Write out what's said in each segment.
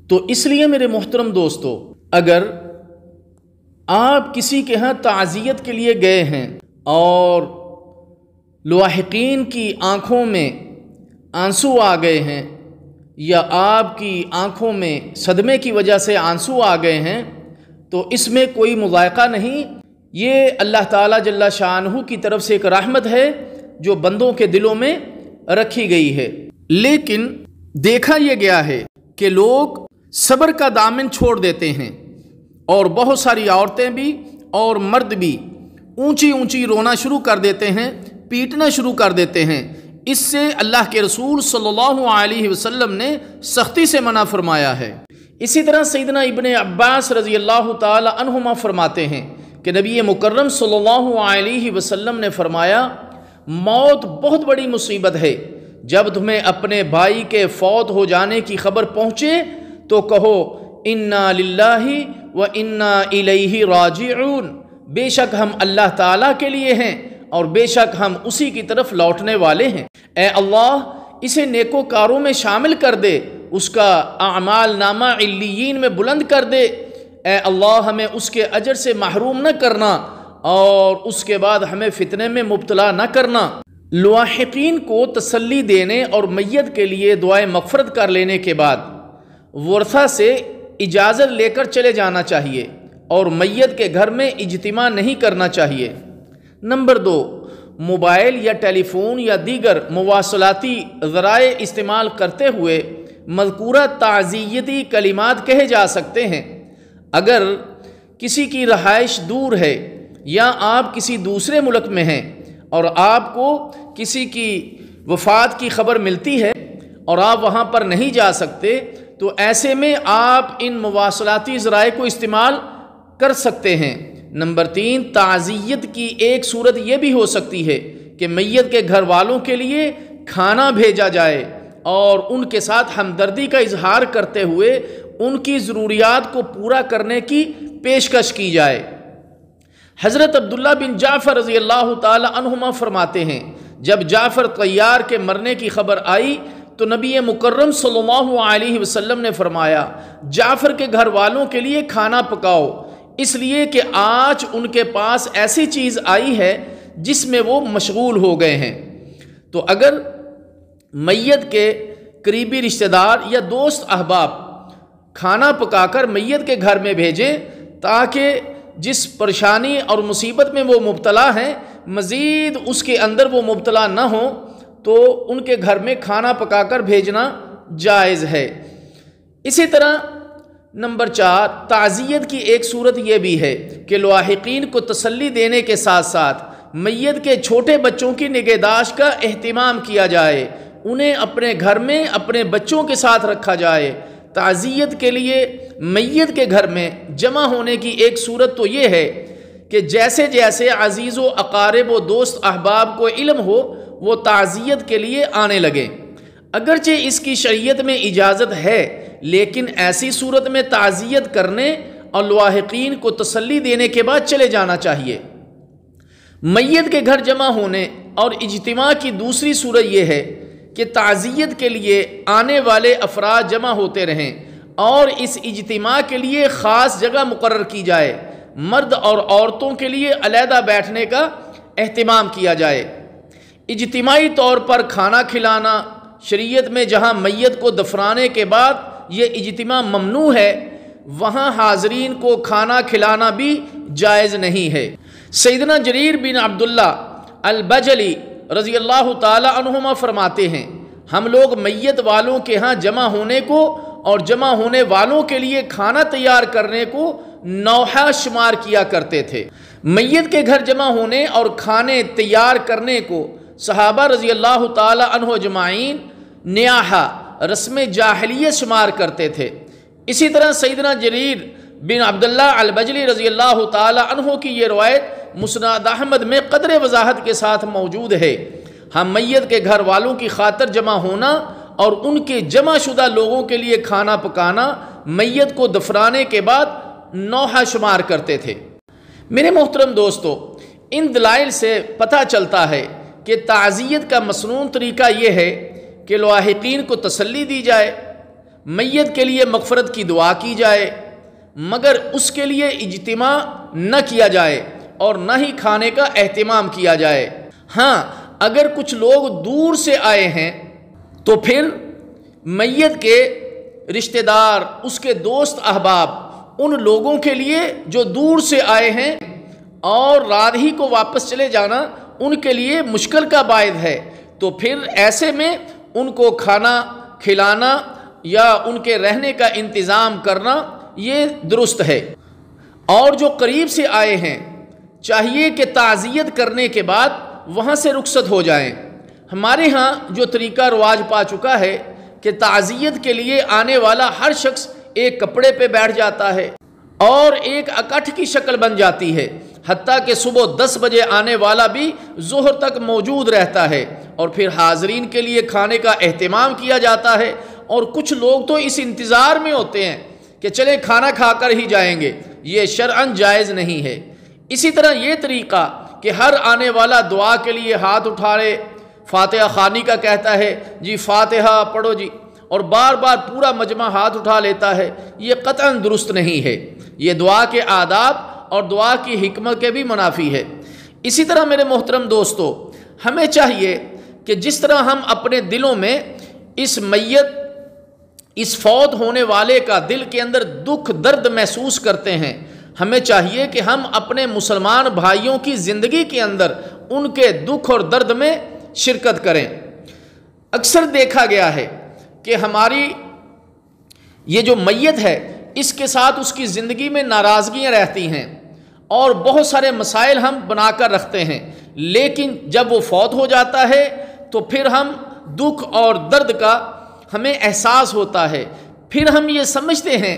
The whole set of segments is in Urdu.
تو اس لیے میرے محترم دوستو، اگر آپ کسی کے ہاں تعزیت کے لیے گئے ہیں اور لاحقین کی آنکھوں میں آنسو آ گئے ہیں یا آپ کی آنکھوں میں صدمے کی وجہ سے آنسو آ گئے ہیں، تو اس میں کوئی مضائقہ نہیں۔ یہ اللہ تعالیٰ جل شانہ کی طرف سے ایک رحمت ہے جو بندوں کے دلوں میں رکھی گئی ہے۔ لیکن دیکھا یہ گیا ہے کہ لوگ صبر کا دامن چھوڑ دیتے ہیں، اور بہت ساری عورتیں بھی اور مرد بھی اونچی اونچی رونا شروع کر دیتے ہیں، پیٹنا شروع کر دیتے ہیں۔ اس سے اللہ کے رسول صلی اللہ علیہ وسلم نے سختی سے منع فرمایا ہے۔ اسی طرح سیدنا ابن عباس رضی اللہ تعالی عنہما فرماتے ہیں کہ نبی مکرم صلی اللہ علیہ وسلم نے فرمایا، موت بہت بڑی مصیبت ہے، جب تمہیں اپنے بھائی کے فوت ہو جانے کی خبر پہنچے تو کہو انا للہ و انا الیہ راجعون، بے شک ہم اللہ تعالیٰ کے لیے ہیں اور بے شک ہم اسی کی طرف لوٹنے والے ہیں۔ اے اللہ اسے نیکوکاروں میں شامل کر دے، اس کا اعمال نامہ علیین میں بلند کر دے۔ اے اللہ ہمیں اس کے اجر سے محروم نہ کرنا اور اس کے بعد ہمیں فتنے میں مبتلا نہ کرنا۔ لاحقین کو تسلی دینے اور میت کے لیے دعائے مغفرت کر لینے کے بعد ورثہ سے اجازت لے کر چلے جانا چاہیے اور میت کے گھر میں اجتماع نہیں کرنا چاہیے۔ نمبر 2، موبائل یا ٹیلی فون یا دیگر مواصلاتی ذرائع استعمال کرتے ہوئے مذکورہ تعزیتی کلمات کہے جا سکتے ہیں۔ اگر کسی کی رہائش دور ہے یا آپ کسی دوسرے ملک میں ہیں اور آپ کو کسی کی وفات کی خبر ملتی ہے اور آپ وہاں پر نہیں جا سکتے، تو ایسے میں آپ ان مواصلاتی ذرائع کو استعمال کر سکتے ہیں۔ نمبر 3، تعزیت کی ایک صورت یہ بھی ہو سکتی ہے کہ میت کے گھر والوں کے لیے کھانا بھیجا جائے اور ان کے ساتھ ہمدردی کا اظہار کرتے ہوئے ان کی ضروریات کو پورا کرنے کی پیشکش کی جائے۔ حضرت عبداللہ بن جعفر رضی اللہ تعالی عنہما فرماتے ہیں، جب جعفر طیار کے مرنے کی خبر آئی تو نبی مکرم صلی اللہ علیہ وسلم نے فرمایا، جعفر کے گھر والوں کے لیے کھانا پکاؤ، اس لیے کہ آج ان کے پاس ایسی چیز آئی ہے جس میں وہ مشغول ہو گئے ہیں۔ تو اگر میت کے قریبی رشتہ دار یا دوست احباب کھانا پکا کر میت کے گھر میں بھیجیں تاکہ جس پریشانی اور مصیبت میں وہ مبتلا ہیں مزید اس کے اندر وہ مبتلا نہ ہوں، تو ان کے گھر میں کھانا پکا کر بھیجنا جائز ہے۔ اسی طرح نمبر 4، تعزیت کی ایک صورت یہ بھی ہے کہ لاحقین کو تسلی دینے کے ساتھ ساتھ میت کے چھوٹے بچوں کی نگہداشت کا اہتمام کیا جائے، انہیں اپنے گھر میں اپنے بچوں کے ساتھ رکھا جائے۔ تعزیت کے لیے میت کے گھر میں جمع ہونے کی ایک صورت تو یہ ہے کہ جیسے جیسے عزیز و اقارب و دوست احباب کو علم ہو وہ تعزیت کے لیے آنے لگے۔ اگرچہ اس کی شریعت میں اجازت ہے، لیکن ایسی صورت میں تعزیت کرنے اور لاحقین کو تسلی دینے کے بعد چلے جانا چاہیے۔ میت کے گھر جمع ہونے اور اجتماع کی دوسری صورت یہ ہے کہ تعزیت کے لیے آنے والے افراد جمع ہوتے رہیں اور اس اجتماع کے لیے خاص جگہ مقرر کی جائے، مرد اور عورتوں کے لیے علیحدہ بیٹھنے کا اہتمام کیا جائے۔ اجتماعی طور پر کھانا کھلانا شریعت میں جہاں میت کو دفنانے کے بعد یہ اجتماع ممنوع ہے، وہاں حاضرین کو کھانا کھلانا بھی جائز نہیں ہے۔ سیدنا جریر بن عبداللہ البجلی رضی اللہ تعالی عنہما فرماتے ہیں، ہم لوگ میت والوں کے ہاں جمع ہونے کو اور جمع ہونے والوں کے لیے کھانا تیار کرنے کو نوحہ شمار کیا کرتے تھے۔ میت کے گھر جمع ہونے اور کھانے تیار کرنے کو صحابہ رضی اللہ تعالی عنہ اجمعین نیاحہ رسم جاہلیت شمار کرتے تھے۔ اسی طرح سیدنا جریر بن عبداللہ البجلی رضی اللہ تعالی عنہ کی یہ روایت مسند احمد میں قدر وضاحت کے ساتھ موجود ہے۔ ہم میت کے گھر والوں کی خاطر جمع ہونا اور ان کے جمع شدہ لوگوں کے لیے کھانا پکانا میت کو دفنانے کے بعد نوحہ شمار کرتے تھے۔ میرے محترم دوستو، ان دلائل سے پتہ چلتا ہے کہ تعزیت کا مسنون طریقہ یہ ہے کہ لاحقین کو تسلی دی جائے، میت کے لیے مغفرت کی دعا کی جائے، مگر اس کے لیے اجتماع نہ کیا جائے اور نہ ہی کھانے کا اہتمام کیا جائے۔ ہاں، اگر کچھ لوگ دور سے آئے ہیں تو پھر میت کے رشتہ دار، اس کے دوست احباب، ان لوگوں کے لیے جو دور سے آئے ہیں اور رات ہی کو واپس چلے جانا ان کے لیے مشکل کا باعث ہے، تو پھر ایسے میں ان کو کھانا کھلانا یا ان کے رہنے کا انتظام کرنا یہ درست ہے۔ اور جو قریب سے آئے ہیں چاہیے کہ تعزیت کرنے کے بعد وہاں سے رخصت ہو جائیں۔ ہمارے ہاں جو طریقہ رواج پا چکا ہے کہ تعزیت کے لیے آنے والا ہر شخص ایک کپڑے پہ بیٹھ جاتا ہے اور ایک اکٹھ کی شکل بن جاتی ہے، حتیٰ کہ صبح 10 بجے آنے والا بھی ظہر تک موجود رہتا ہے، اور پھر حاضرین کے لیے کھانے کا اہتمام کیا جاتا ہے، اور کچھ لوگ تو اس انتظار میں ہوتے ہیں کہ چلیں کھانا کھا کر ہی جائیں گے۔ یہ شرعاً جائز نہیں ہے۔ اسی طرح یہ طریقہ کہ ہر آنے والا دعا کے لیے ہاتھ اٹھائے، فاتحہ خوانی کا کہتا ہے جی فاتحہ پڑھو جی، اور بار بار پورا مجمع ہاتھ اٹھا لیتا ہے، یہ قطعاً درست نہیں ہے۔ یہ دعا کے آداب اور دعا کی حکمت کے بھی منافی ہے۔ اسی طرح میرے محترم دوستو، ہمیں چاہیے کہ جس طرح ہم اپنے دلوں میں اس میت، اس فوت ہونے والے کا دل کے اندر دکھ درد محسوس کرتے ہیں، ہمیں چاہیے کہ ہم اپنے مسلمان بھائیوں کی زندگی کے اندر ان کے دکھ اور درد میں شرکت کریں۔ اکثر دیکھا گیا ہے کہ ہماری یہ جو میت ہے اس کے ساتھ اس کی زندگی میں ناراضگیاں رہتی ہیں اور بہت سارے مسائل ہم بنا کر رکھتے ہیں، لیکن جب وہ فوت ہو جاتا ہے تو پھر ہم دکھ اور درد کا ہمیں احساس ہوتا ہے۔ پھر ہم یہ سمجھتے ہیں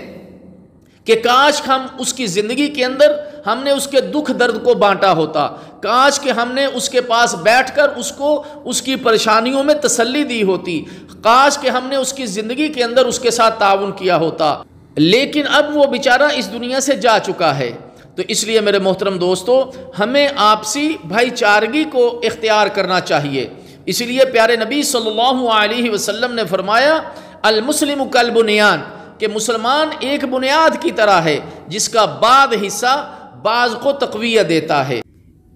کہ کاش ہم اس کی زندگی کے اندر ہم نے اس کے دکھ درد کو بانٹا ہوتا، کاش کہ ہم نے اس کے پاس بیٹھ کر اس کو اس کی پریشانیوں میں تسلی دی ہوتی، کاش کہ ہم نے اس کی زندگی کے اندر اس کے ساتھ تعاون کیا ہوتا، لیکن اب وہ بیچارہ اس دنیا سے جا چکا ہے۔ تو اس لیے میرے محترم دوستو، ہمیں آپسی بھائی چارگی کو اختیار کرنا چاہیے۔ اس لیے پیارے نبی صلی اللہ علیہ وسلم نے فرمایا المسلم کالبنیان، کہ مسلمان ایک بنیاد کی طرح ہے جس کا بعض حصہ بعض کو تقویت دیتا ہے۔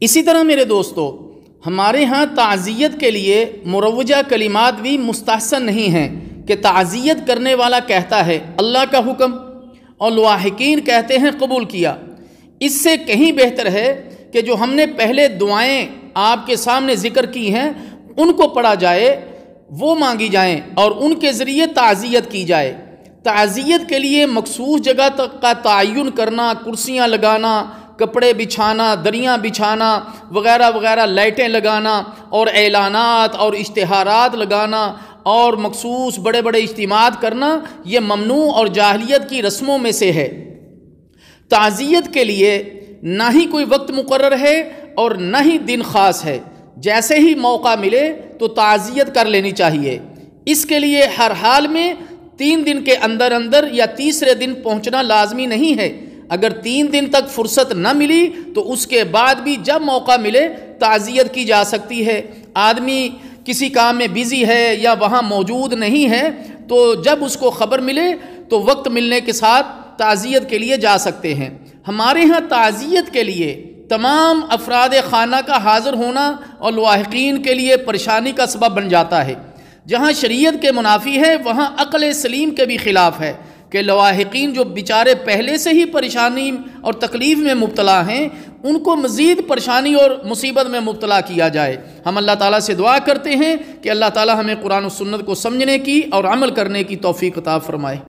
اسی طرح میرے دوستو، ہمارے ہاں تعزیت کے لیے مروجہ کلمات بھی مستحسن نہیں ہیں کہ تعزیت کرنے والا کہتا ہے اللہ کا حکم اور لاحقین کہتے ہیں قبول کیا۔ اس سے کہیں بہتر ہے کہ جو ہم نے پہلے دعائیں آپ کے سامنے ذکر کی ہیں ان کو پڑھا جائے، وہ مانگی جائیں اور ان کے ذریعے تعزیت کی جائے۔ تعزیت کے لیے مخصوص جگہ تک کا تعین کرنا، کرسیاں لگانا، کپڑے بچھانا، دریاں بچھانا وغیرہ وغیرہ، لائٹیں لگانا اور اعلانات اور اشتہارات لگانا اور مخصوص بڑے بڑے اجتماعات کرنا، یہ ممنوع اور جاہلیت کی رسموں میں سے ہے۔ تعزیت کے لیے نہ ہی کوئی وقت مقرر ہے اور نہ ہی دن خاص ہے، جیسے ہی موقع ملے تو تعزیت کر لینی چاہیے۔ اس کے لیے ہر حال میں 3 دن کے اندر اندر یا تیسرے دن پہنچنا لازمی نہیں ہے۔ اگر 3 دن تک فرصت نہ ملی تو اس کے بعد بھی جب موقع ملے تعزیت کی جا سکتی ہے۔ آدمی کسی کام میں بزی ہے یا وہاں موجود نہیں ہے تو جب اس کو خبر ملے تو وقت ملنے کے ساتھ تعزیت کے لیے جا سکتے ہیں۔ ہمارے ہاں تعزیت کے لیے تمام افراد خانہ کا حاضر ہونا اور لاحقین کے لیے پریشانی کا سبب بن جاتا ہے۔ جہاں شریعت کے منافی ہے وہاں عقل سلیم کے بھی خلاف ہے کہ لاحقین جو بیچارے پہلے سے ہی پریشانی اور تکلیف میں مبتلا ہیں ان کو مزید پریشانی اور مصیبت میں مبتلا کیا جائے۔ ہم اللہ تعالیٰ سے دعا کرتے ہیں کہ اللہ تعالیٰ ہمیں قرآن و سنت کو سمجھنے کی اور عمل کرنے کی توفیق عطا فرمائے۔